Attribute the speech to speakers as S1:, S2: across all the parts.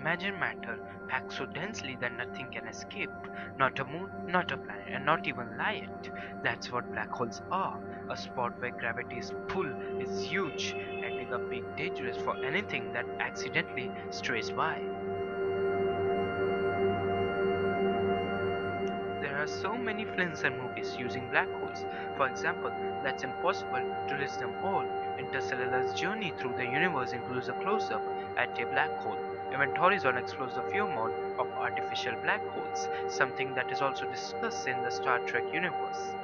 S1: imagine matter packed so densely that nothing can escape. Not a moon, not a planet, and not even light. That's what black holes are. A spot where gravity's pull is huge, ending up being dangerous for anything that accidentally strays by. There are so many films and movies using black holes. For example, that's impossible to list them all. Interstellar's journey through the universe includes a close-up at a black hole. Event Horizon explores the phenomenon of artificial black holes, something that is also discussed in the Star Trek universe.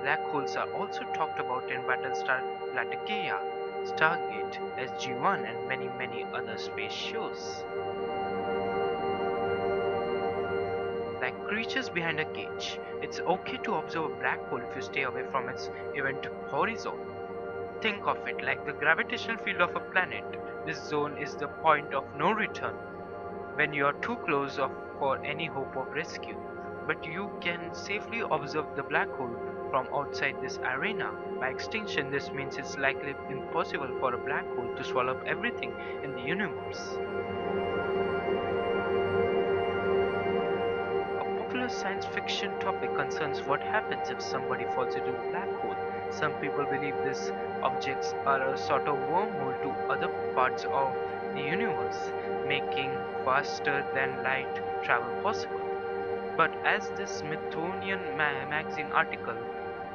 S1: Black holes are also talked about in Battlestar Galactica, Stargate, SG-1, and many other space shows. Like creatures behind a cage, it's okay to observe a black hole if you stay away from its event horizon. Think of it like the gravitational field of a planet. This zone is the point of no return when you are too close for any hope of rescue. But you can safely observe the black hole from outside this arena. By extension, this means it's likely impossible for a black hole to swallow up everything in the universe. A science fiction topic concerns what happens if somebody falls into a black hole. Some people believe these objects are a sort of wormhole to other parts of the universe, making faster than light travel possible. But as this Smithsonian magazine article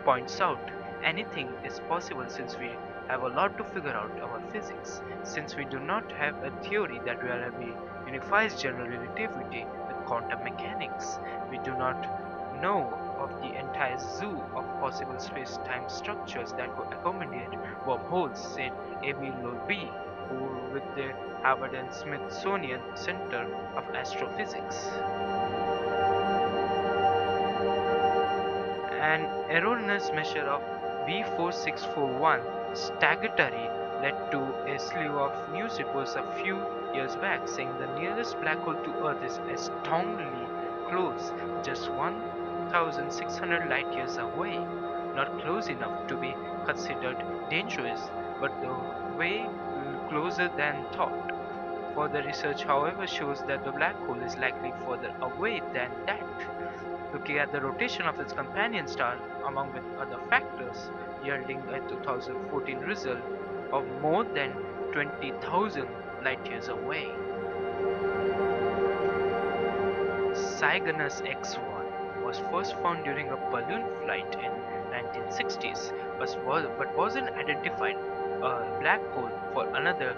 S1: points out, anything is possible since we have a lot to figure out our physics. Since we do not have a theory that reality unifies general relativity with quantum mechanics, we do not know of the entire zoo of possible space-time structures that could accommodate wormholes, said Amy Lowry, who with the Harvard and Smithsonian Center of Astrophysics. An erroneous measure of B4641 Sagittarius led to a slew of news reports a few years back saying the nearest black hole to Earth is astoundingly close, just 1,600 light years away. Not close enough to be considered dangerous, but the way closer than thought. Further research, however, shows that the black hole is likely further away than that. Looking at the rotation of its companion star, among with other factors, yielding a 2014 result of more than 20,000 light years away. Cygnus X1 was first found during a balloon flight in 1960s, but wasn't identified a black hole for another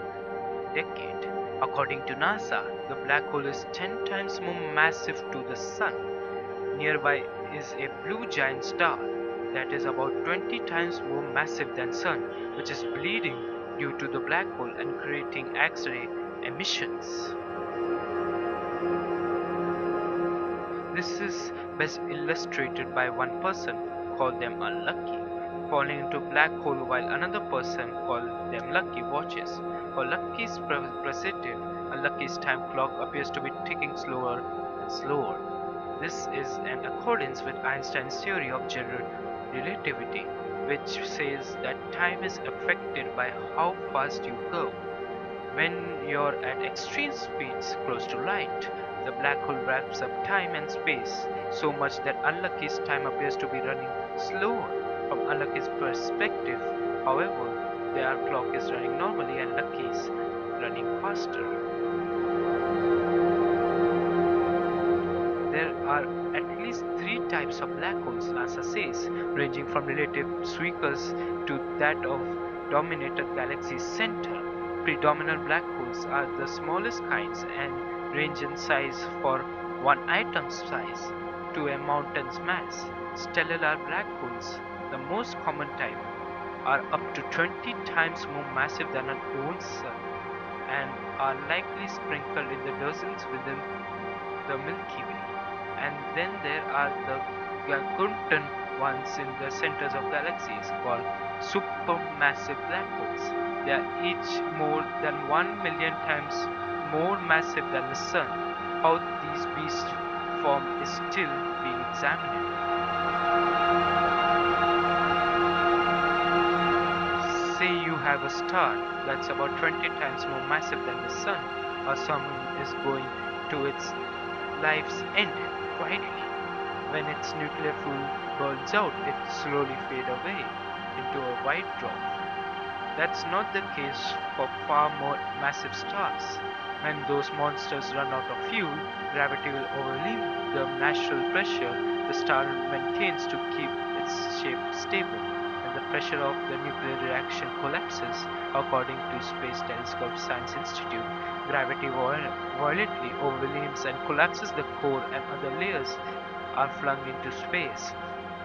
S1: decade. According to NASA, the black hole is 10 times more massive to the Sun. Nearby is a blue giant star that is about 20 times more massive than Sun, which is bleeding due to the black hole and creating X-ray emissions. This is best illustrated by one person, called them unlucky, falling into a black hole, while another person called them lucky watches. For Lucky's positive, Unlucky's time clock appears to be ticking slower and slower. This is in accordance with Einstein's theory of general relativity, which says that time is affected by how fast you go. When you're at extreme speeds close to light, the black hole wraps up time and space so much that Unlucky's time appears to be running slower. From Unlucky's perspective, however, their clock is running normally and Lucky's running faster. There are at least 3 types of black holes, NASA says, ranging from relative sweepers to that of dominated galaxy's center. Predominant black holes are the smallest kinds and range in size for one atom's size to a mountain's mass. Stellar black holes, the most common type, are up to 20 times more massive than our own sun and are likely sprinkled in the dozens within the Milky Way. And then there are the gargantuan ones in the centers of galaxies called supermassive black holes. They are each more than 1 million times more massive than the Sun. How these beasts form is still being examined. Say you have a star that's about 20 times more massive than the Sun. a sun is going to its life's end quietly. When its nuclear fuel burns out, it slowly fades away into a white dwarf. That's not the case for far more massive stars. When those monsters run out of fuel, gravity will overwhelm the natural pressure the star maintains to keep its shape stable, and the pressure of the nuclear reaction collapses. According to Space Telescope Science Institute, gravity violently overwhelms and collapses the core, and other layers are flung into space.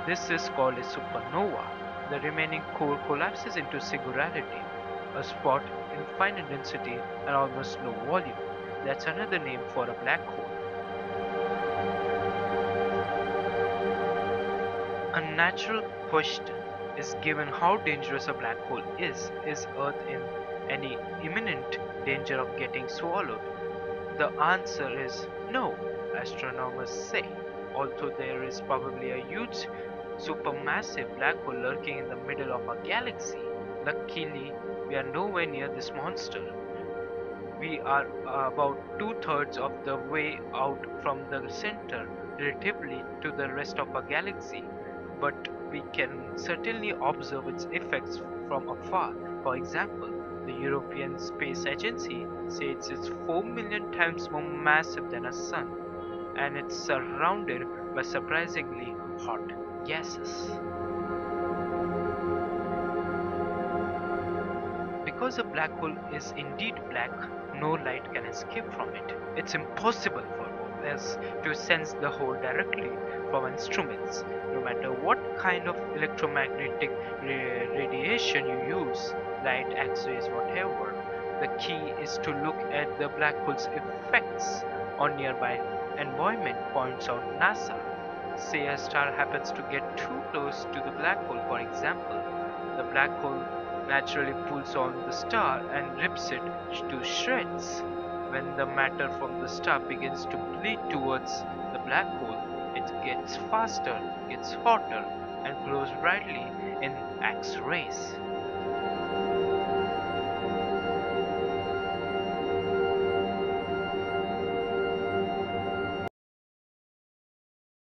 S1: This is called a supernova. The remaining core collapses into singularity, a spot in finite density and almost no volume. That's another name for a black hole. A natural question is, given how dangerous a black hole is Earth in any imminent danger of getting swallowed? The answer is no, astronomers say. Although there is probably a huge supermassive black hole lurking in the middle of our galaxy, luckily we are nowhere near this monster. We are about two-thirds of the way out from the center relatively to the rest of our galaxy, but we can certainly observe its effects from afar. For example, the European Space Agency says it's 4 million times more massive than a sun, and it's surrounded by surprisingly hot gases. Because a black hole is indeed black, no light can escape from it. It's impossible for us to sense the hole directly from instruments, no matter what kind of electromagnetic radiation you use, light, X-rays, whatever. The key is to look at the black hole's effects on nearby environment, points out NASA. Say a star happens to get too close to the black hole, for example. The black hole naturally pulls on the star and rips it to shreds. When the matter from the star begins to bleed towards the black hole, it gets faster, gets hotter, and glows brightly in X rays.